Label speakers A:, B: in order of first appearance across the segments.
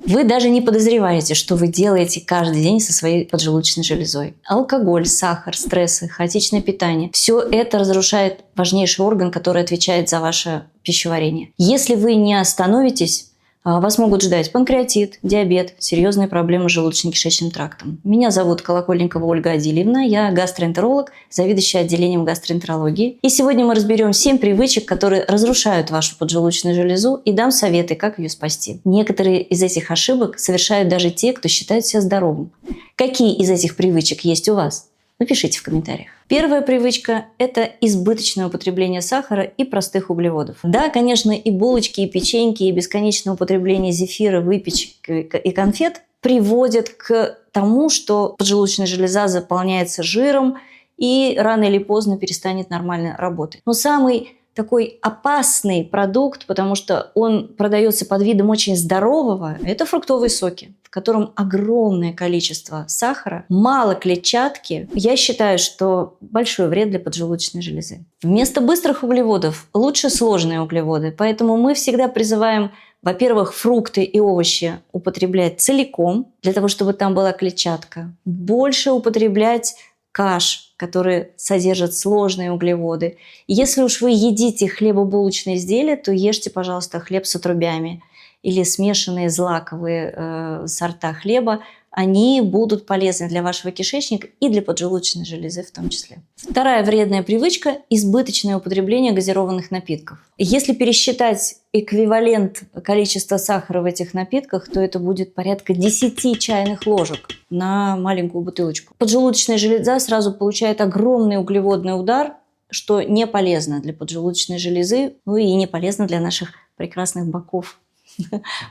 A: Вы даже не подозреваете, что вы делаете каждый день со своей поджелудочной железой. Алкоголь, сахар, стрессы, хаотичное питание – все это разрушает важнейший орган, который отвечает за ваше пищеварение. Если вы не остановитесь, вас могут ждать панкреатит, диабет, серьезные проблемы с желудочно-кишечным трактом. Меня зовут Колокольникова Ольга Адильевна, я гастроэнтеролог, заведующая отделением гастроэнтерологии. И сегодня мы разберем 7 привычек, которые разрушают вашу поджелудочную железу, и дам советы, как ее спасти. Некоторые из этих ошибок совершают даже те, кто считает себя здоровым. Какие из этих привычек есть у вас? Напишите в комментариях. Первая привычка – это избыточное употребление сахара и простых углеводов. Да, конечно, и булочки, и печеньки, и бесконечное употребление зефира, выпечек и конфет приводят к тому, что поджелудочная железа заполняется жиром и рано или поздно перестанет нормально работать. Но самый такой опасный продукт, потому что он продается под видом очень здорового, это фруктовые соки, в котором огромное количество сахара, мало клетчатки. Я считаю, что большой вред для поджелудочной железы. Вместо быстрых углеводов лучше сложные углеводы, поэтому мы всегда призываем, во-первых, фрукты и овощи употреблять целиком, для того, чтобы там была клетчатка. Больше употреблять каш, которые содержат сложные углеводы. Если уж вы едите хлебобулочные изделия, то ешьте, пожалуйста, хлеб с отрубями или смешанные злаковые сорта хлеба. Они будут полезны для вашего кишечника и для поджелудочной железы в том числе. Вторая вредная привычка – избыточное употребление газированных напитков. Если пересчитать эквивалент количества сахара в этих напитках, то это будет порядка 10 чайных ложек на маленькую бутылочку. Поджелудочная железа сразу получает огромный углеводный удар, что не полезно для поджелудочной железы, ну и не полезно для наших прекрасных боков.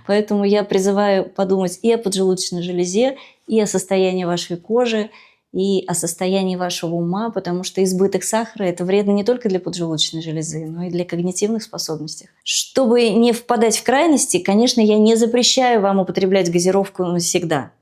A: Поэтому я призываю подумать и о поджелудочной железе, и о состоянии вашей кожи, и о состоянии вашего ума, потому что избыток сахара – это вредно не только для поджелудочной железы, но и для когнитивных способностей. Чтобы не впадать в крайности, конечно, я не запрещаю вам употреблять газировку навсегда.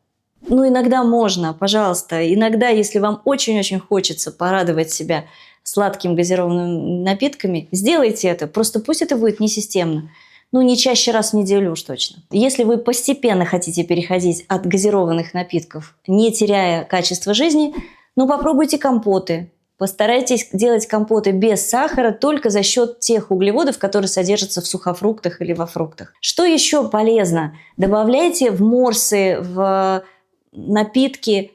A: Ну, иногда можно, пожалуйста. Иногда, если вам очень-очень хочется порадовать себя сладкими газированными напитками, сделайте это. Просто пусть это будет не системно. Ну, не чаще раз в неделю уж точно. Если вы постепенно хотите переходить от газированных напитков, не теряя качество жизни, ну, попробуйте компоты. Постарайтесь делать компоты без сахара только за счет тех углеводов, которые содержатся в сухофруктах или во фруктах. Что еще полезно? Добавляйте в морсы, в напитки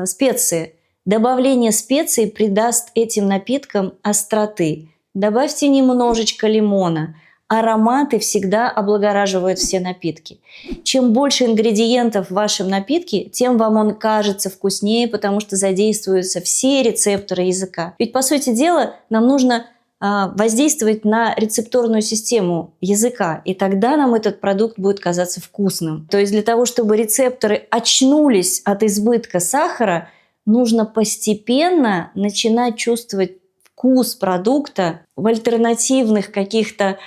A: специи. Добавление специй придаст этим напиткам остроты. Добавьте немножечко лимона. Ароматы всегда облагораживают все напитки. Чем больше ингредиентов в вашем напитке, тем вам он кажется вкуснее, потому что задействуются все рецепторы языка. Ведь, по сути дела, нам нужно воздействовать на рецепторную систему языка, и тогда нам этот продукт будет казаться вкусным. То есть для того, чтобы рецепторы очнулись от избытка сахара, нужно постепенно начинать чувствовать вкус продукта в альтернативных каких-то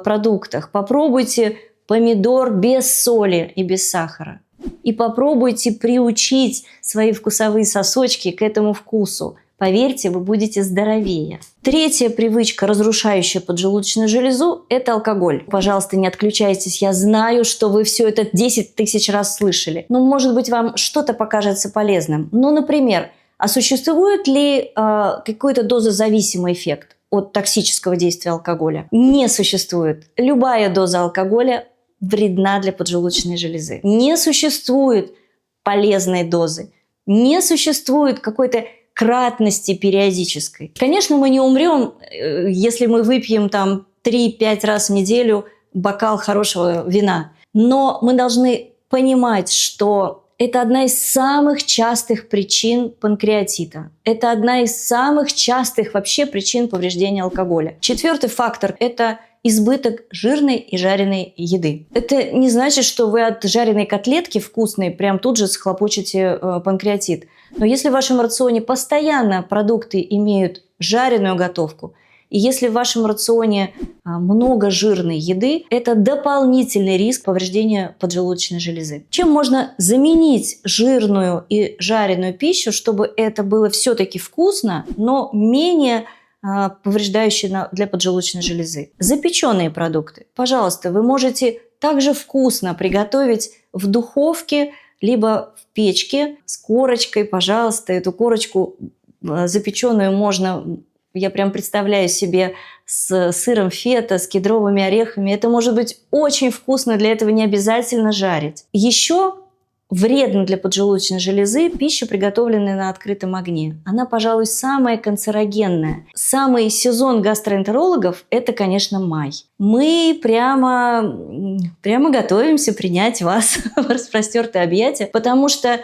A: продуктах. Попробуйте помидор без соли и без сахара. И попробуйте приучить свои вкусовые сосочки к этому вкусу. Поверьте, вы будете здоровее. Третья привычка, разрушающая поджелудочную железу, это алкоголь. Пожалуйста, не отключайтесь. Я знаю, что вы все это 10 тысяч раз слышали. Но, может быть, вам что-то покажется полезным. Ну, например, а существует ли какой-то дозозависимый эффект от токсического действия алкоголя? Не существует. Любая доза алкоголя вредна для поджелудочной железы. Не существует полезной дозы. Не существует какой-то кратности периодической. Конечно, мы не умрем, если мы выпьем там 3-5 раз в неделю бокал хорошего вина. Но мы должны понимать, что это одна из самых частых причин панкреатита. Это одна из самых частых вообще причин повреждения алкоголя. Четвертый фактор – это избыток жирной и жареной еды. Это не значит, что вы от жареной котлетки вкусной прям тут же схлопочете панкреатит. Но если в вашем рационе постоянно продукты имеют жареную готовку, и если в вашем рационе много жирной еды, это дополнительный риск повреждения поджелудочной железы. Чем можно заменить жирную и жареную пищу, чтобы это было все-таки вкусно, но менее повреждающие для поджелудочной железы? Запеченные продукты. Пожалуйста, вы можете также вкусно приготовить в духовке, либо в печке с корочкой. Пожалуйста, эту корочку запеченную можно, я прям представляю себе, с сыром фета, с кедровыми орехами. Это может быть очень вкусно, для этого не обязательно жарить. Еще вредно для поджелудочной железы пища, приготовленная на открытом огне. Она, пожалуй, самая канцерогенная. Самый сезон гастроэнтерологов – это, конечно, май. Мы прямо готовимся принять вас в распростертые объятия, потому что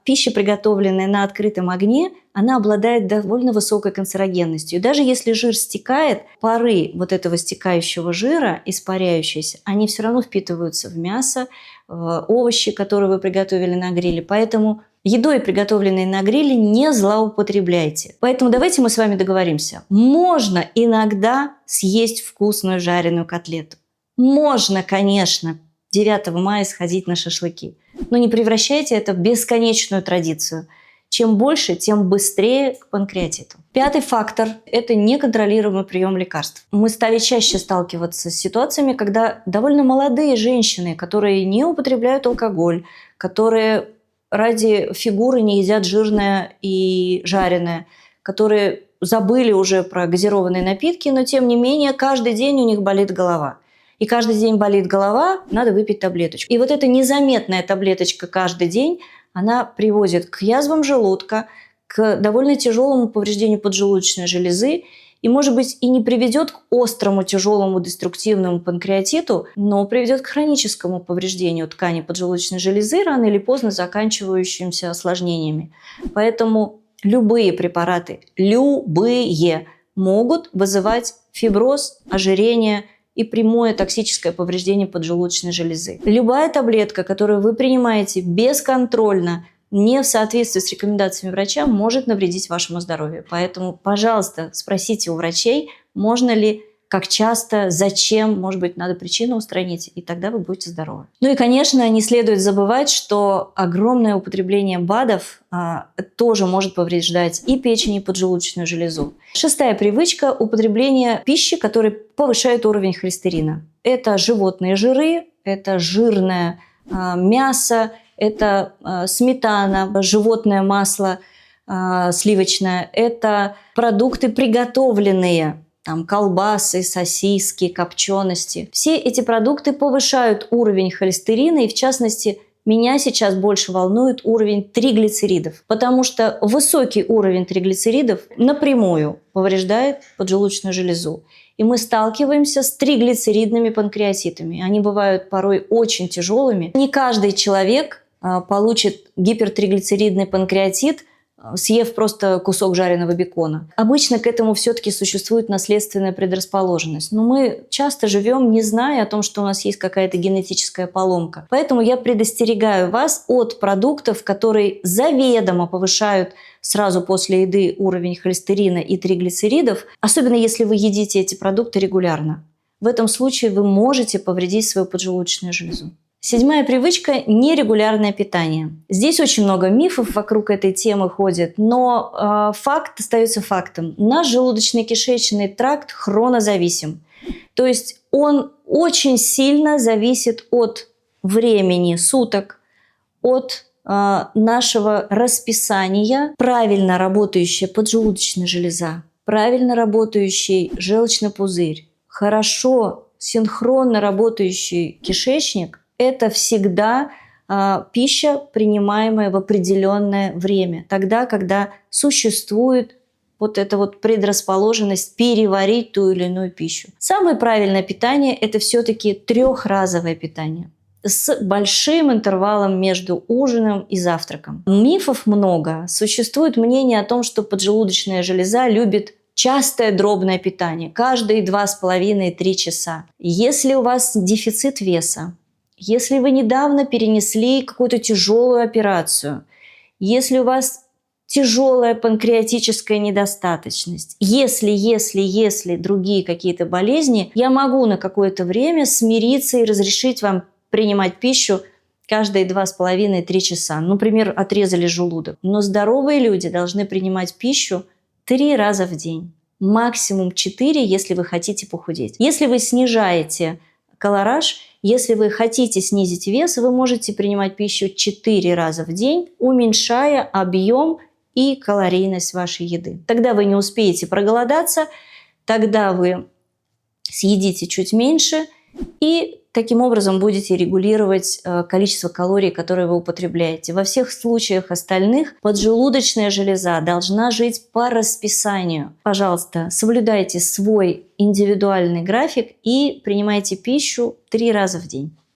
A: пища, приготовленная на открытом огне, она обладает довольно высокой канцерогенностью. И даже если жир стекает, пары вот этого стекающего жира, испаряющиеся, они все равно впитываются в мясо, в овощи, которые вы приготовили на гриле. Поэтому едой, приготовленной на гриле, не злоупотребляйте. Поэтому давайте мы с вами договоримся. Можно иногда съесть вкусную жареную котлету. Можно, конечно, 9 мая сходить на шашлыки. Но не превращайте это в бесконечную традицию. Чем больше, тем быстрее к панкреатиту. 5-й фактор – это неконтролируемый прием лекарств. Мы стали чаще сталкиваться с ситуациями, когда довольно молодые женщины, которые не употребляют алкоголь, которые ради фигуры не едят жирное и жареное, которые забыли уже про газированные напитки, но тем не менее каждый день у них болит голова. И каждый день болит голова, надо выпить таблеточку. И вот эта незаметная таблеточка каждый день, она приводит к язвам желудка, к довольно тяжелому повреждению поджелудочной железы и, может быть, и не приведет к острому, тяжелому, деструктивному панкреатиту, но приведет к хроническому повреждению ткани поджелудочной железы, рано или поздно заканчивающимся осложнениями. Поэтому любые препараты, любые, могут вызывать фиброз, ожирение и прямое токсическое повреждение поджелудочной железы. Любая таблетка, которую вы принимаете бесконтрольно, не в соответствии с рекомендациями врача, может навредить вашему здоровью. Поэтому, пожалуйста, спросите у врачей, можно ли, как часто, зачем, может быть, надо причину устранить, и тогда вы будете здоровы. Ну и, конечно, не следует забывать, что огромное употребление БАДов тоже может повреждать и печень, и поджелудочную железу. 6-я привычка – употребление пищи, которая повышает уровень холестерина. Это животные жиры, это жирное мясо, это сметана, животное масло сливочное, это продукты приготовленные, там колбасы, сосиски, копчености. Все эти продукты повышают уровень холестерина, и в частности, меня сейчас больше волнует уровень триглицеридов, потому что высокий уровень триглицеридов напрямую повреждает поджелудочную железу. И мы сталкиваемся с триглицеридными панкреатитами. Они бывают порой очень тяжелыми. Не каждый человек получит гипертриглицеридный панкреатит, съев просто кусок жареного бекона. Обычно к этому все-таки существует наследственная предрасположенность. Но мы часто живем, не зная о том, что у нас есть какая-то генетическая поломка. Поэтому я предостерегаю вас от продуктов, которые заведомо повышают сразу после еды уровень холестерина и триглицеридов, особенно если вы едите эти продукты регулярно. В этом случае вы можете повредить свою поджелудочную железу. 7-я привычка – нерегулярное питание. Здесь очень много мифов вокруг этой темы ходит, но факт остается фактом. Наш желудочно-кишечный тракт хронозависим. То есть он очень сильно зависит от времени суток, от нашего расписания. Правильно работающая поджелудочная железа, правильно работающий желчный пузырь, хорошо синхронно работающий кишечник – это всегда пища, принимаемая в определенное время. Тогда, когда существует вот эта вот предрасположенность переварить ту или иную пищу. Самое правильное питание – это все-таки трехразовое питание с большим интервалом между ужином и завтраком. Мифов много. Существует мнение о том, что поджелудочная железа любит частое дробное питание, каждые 2,5-3 часа. Если у вас дефицит веса, если вы недавно перенесли какую-то тяжелую операцию, если у вас тяжелая панкреатическая недостаточность, если другие какие-то болезни, я могу на какое-то время смириться и разрешить вам принимать пищу каждые 2,5-3 часа. Например, отрезали желудок. Но здоровые люди должны принимать пищу 3 раза в день. Максимум 4, если вы хотите похудеть. Если вы снижаете колораж, Если вы хотите снизить вес, вы можете принимать пищу 4 раза в день, уменьшая объем и калорийность вашей еды. Тогда вы не успеете проголодаться, тогда вы съедите чуть меньше и таким образом будете регулировать количество калорий, которые вы употребляете. Во всех случаях остальных поджелудочная железа должна жить по расписанию. Пожалуйста, соблюдайте свой индивидуальный график и принимайте пищу 3 раза в день.